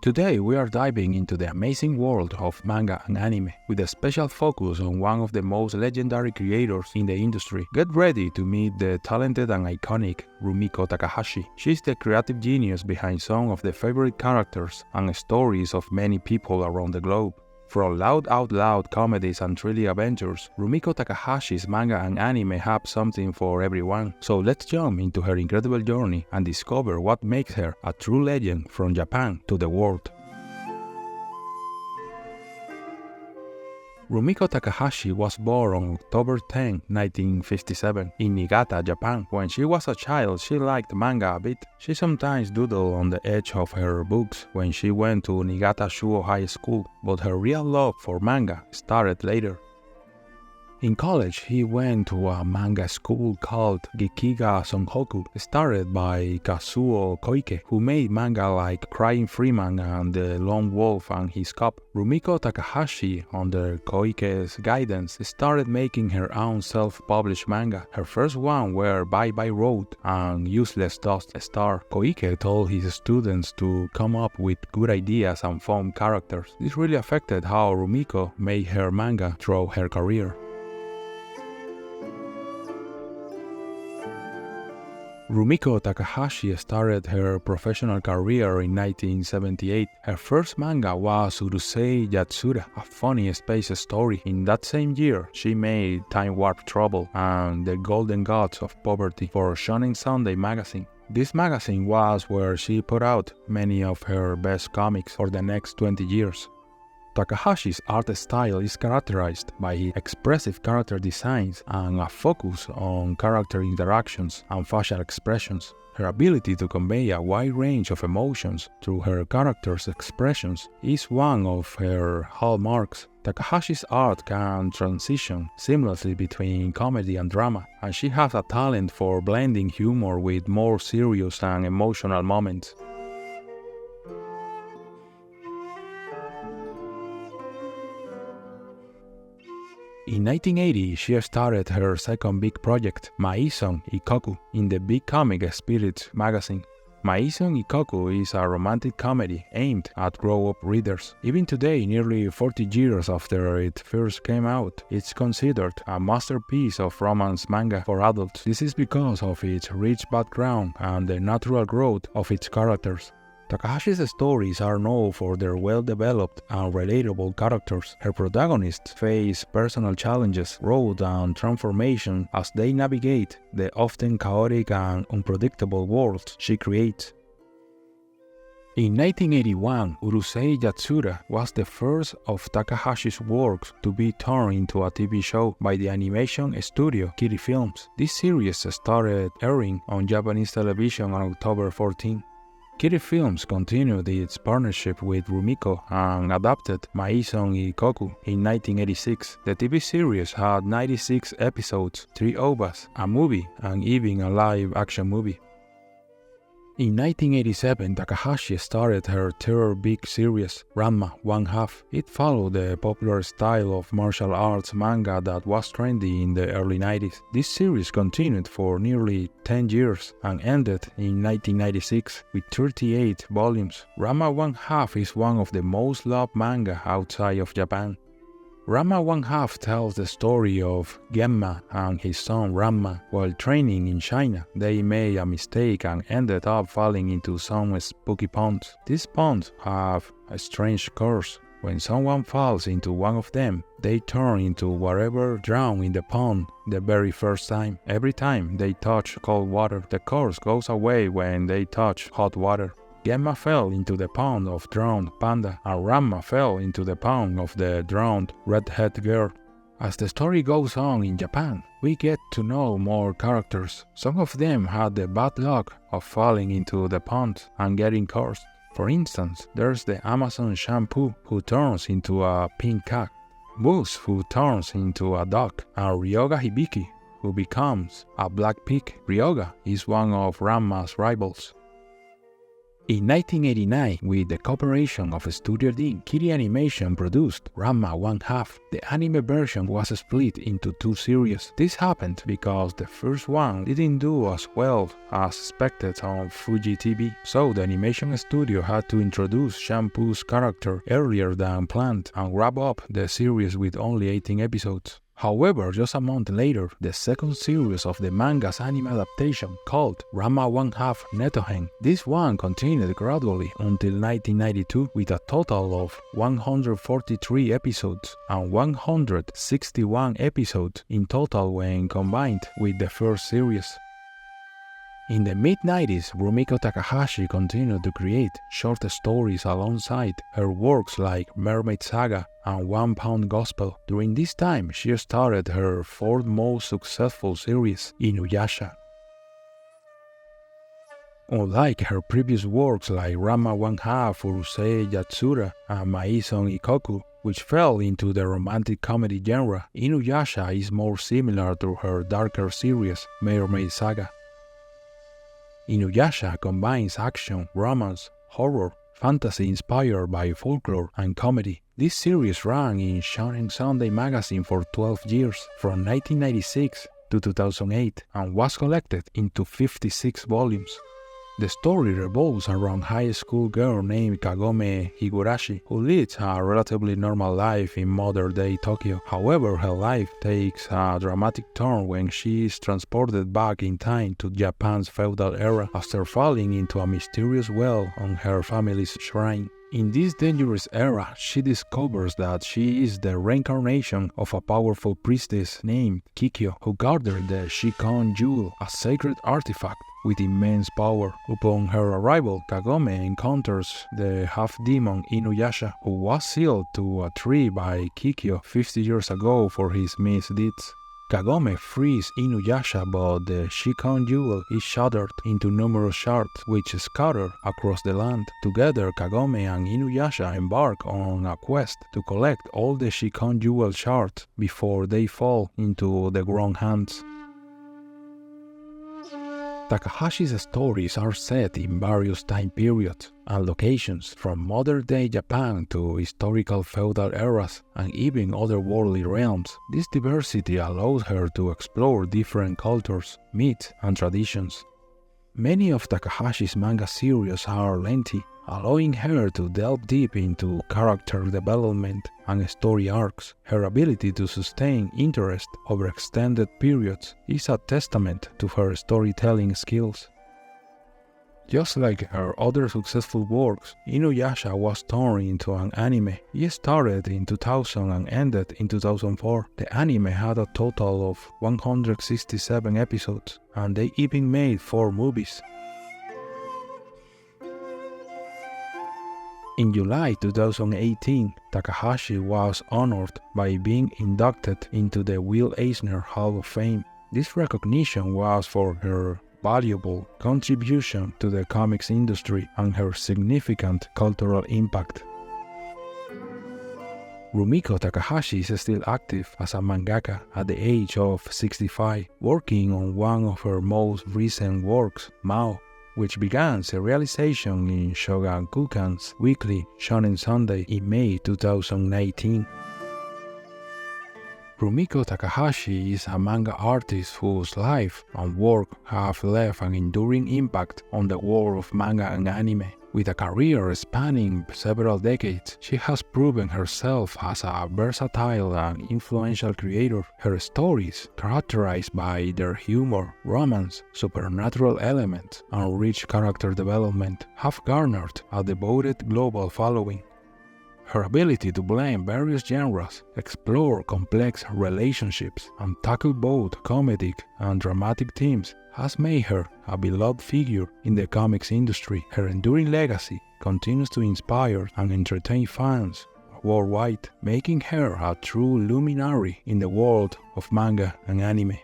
Today we are diving into the amazing world of manga and anime with a special focus on one of the most legendary creators in the industry. Get ready to meet the talented and iconic Rumiko Takahashi. She's the creative genius behind some of the favorite characters and stories of many people around the globe. From loud out loud comedies and thrilling adventures, Rumiko Takahashi's manga and anime have something for everyone. So let's jump into her incredible journey and discover what makes her a true legend from Japan to the world. Rumiko Takahashi was born on October 10, 1957, in Niigata, Japan. When she was a child, she liked manga a bit. She sometimes doodled on the edge of her books when she went to Niigata Shuo High School, but her real love for manga started later. In college, he went to a manga school called Gekiga Sonhoku, started by Kazuo Koike, who made manga like Crying Freeman and The Lone Wolf and His Cub. Rumiko Takahashi, under Koike's guidance, started making her own self-published manga. Her first one were Bye Bye Road and Useless Dust Star. Koike told his students to come up with good ideas and fun characters. This really affected how Rumiko made her manga throughout her career. Rumiko Takahashi started her professional career in 1978. Her first manga was Urusei Yatsura, a funny space story. In that same year, she made Time Warp Trouble and The Golden Gods of Poverty for Shonen Sunday magazine. This magazine was where she put out many of her best comics for the next 20 years. Takahashi's art style is characterized by expressive character designs and a focus on character interactions and facial expressions. Her ability to convey a wide range of emotions through her characters' expressions is one of her hallmarks. Takahashi's art can transition seamlessly between comedy and drama, and she has a talent for blending humor with more serious and emotional moments. In 1980, she started her second big project, Maison Ikoku, in the Big Comic Spirits magazine. Maison Ikoku is a romantic comedy aimed at grown-up readers. Even today, nearly 40 years after it first came out, it's considered a masterpiece of romance manga for adults. This is because of its rich background and the natural growth of its characters. Takahashi's stories are known for their well-developed and relatable characters. Her protagonists face personal challenges, growth, and transformation as they navigate the often chaotic and unpredictable worlds she creates. In 1981, Urusei Yatsura was the first of Takahashi's works to be turned into a TV show by the animation studio Kiri Films. This series started airing on Japanese television on October 14. Kiri Films continued its partnership with Rumiko and adapted Maison Ikoku in 1986. The TV series had 96 episodes, 3 OVAs, a movie, and even a live-action movie. In 1987, Takahashi started her third big series, Ranma 1/2. It followed the popular style of martial arts manga that was trendy in the early 90s. This series continued for nearly 10 years and ended in 1996 with 38 volumes. Ranma 1/2 is one of the most loved manga outside of Japan. Ranma 1/2 tells the story of Genma and his son Ranma. While training in China, they made a mistake and ended up falling into some spooky ponds. These ponds have a strange curse. When someone falls into one of them, they turn into whatever drowned in the pond the very first time. Every time they touch cold water, the curse goes away when they touch hot water. Genma fell into the pond of drowned panda, and Ranma fell into the pond of the drowned redhead girl. As the story goes on in Japan, we get to know more characters. Some of them had the bad luck of falling into the pond and getting cursed. For instance, there's the Amazon shampoo who turns into a pink cat, Moose who turns into a duck, and Ryoga Hibiki who becomes a black pig. Ryoga is one of Ranma's rivals. In 1989, with the cooperation of Studio D, Kiri Animation produced Ranma 1/2. The anime version was split into 2 series. This happened because the first one didn't do as well as expected on Fuji TV, so the animation studio had to introduce Shampoo's character earlier than planned and wrap up the series with only 18 episodes. However, just a month later, the second series of the manga's anime adaptation, called Ranma 1/2 Netohen. This one continued gradually until 1992 with a total of 143 episodes and 161 episodes in total when combined with the first series. In the mid-90s, Rumiko Takahashi continued to create short stories alongside her works like Mermaid Saga and One Pound Gospel. During this time, she started her 4th most successful series, Inuyasha. Unlike her previous works like Ranma 1/2, Urusei Yatsura, and Maison Ikoku, which fell into the romantic comedy genre, Inuyasha is more similar to her darker series, Mermaid Saga. Inuyasha combines action, romance, horror, fantasy inspired by folklore, and comedy. This series ran in Shonen Sunday magazine for 12 years, from 1996 to 2008, and was collected into 56 volumes. The story revolves around a high school girl named Kagome Higurashi, who leads a relatively normal life in modern-day Tokyo. However, her life takes a dramatic turn when she is transported back in time to Japan's feudal era after falling into a mysterious well on her family's shrine. In this dangerous era, she discovers that she is the reincarnation of a powerful priestess named Kikyo, who guarded the Shikon Jewel, a sacred artifact with immense power. Upon her arrival, Kagome encounters the half-demon Inuyasha, who was sealed to a tree by Kikyo 50 years ago for his misdeeds. Kagome frees Inuyasha, but the Shikon Jewel is shattered into numerous shards which scatter across the land. Together, Kagome and Inuyasha embark on a quest to collect all the Shikon Jewel shards before they fall into the wrong hands. Takahashi's stories are set in various time periods and locations, from modern-day Japan to historical feudal eras and even otherworldly realms. This diversity allows her to explore different cultures, myths, and traditions. Many of Takahashi's manga series are lengthy, allowing her to delve deep into character development and story arcs. Her ability to sustain interest over extended periods is a testament to her storytelling skills. Just like her other successful works, Inuyasha was turned into an anime. It started in 2000 and ended in 2004. The anime had a total of 167 episodes, and they even made 4 movies. In July 2018, Takahashi was honored by being inducted into the Will Eisner Hall of Fame. This recognition was for her valuable contribution to the comics industry and her significant cultural impact. Rumiko Takahashi is still active as a mangaka at the age of 65, working on one of her most recent works, Mao, which began serialization in Shogakukan's weekly Shonen Sunday in May 2019. Rumiko Takahashi is a manga artist whose life and work have left an enduring impact on the world of manga and anime. With a career spanning several decades, she has proven herself as a versatile and influential creator. Her stories, characterized by their humor, romance, supernatural elements, and rich character development, have garnered a devoted global following. Her ability to blend various genres, explore complex relationships, and tackle both comedic and dramatic themes has made her a beloved figure in the comics industry. Her enduring legacy continues to inspire and entertain fans worldwide, making her a true luminary in the world of manga and anime.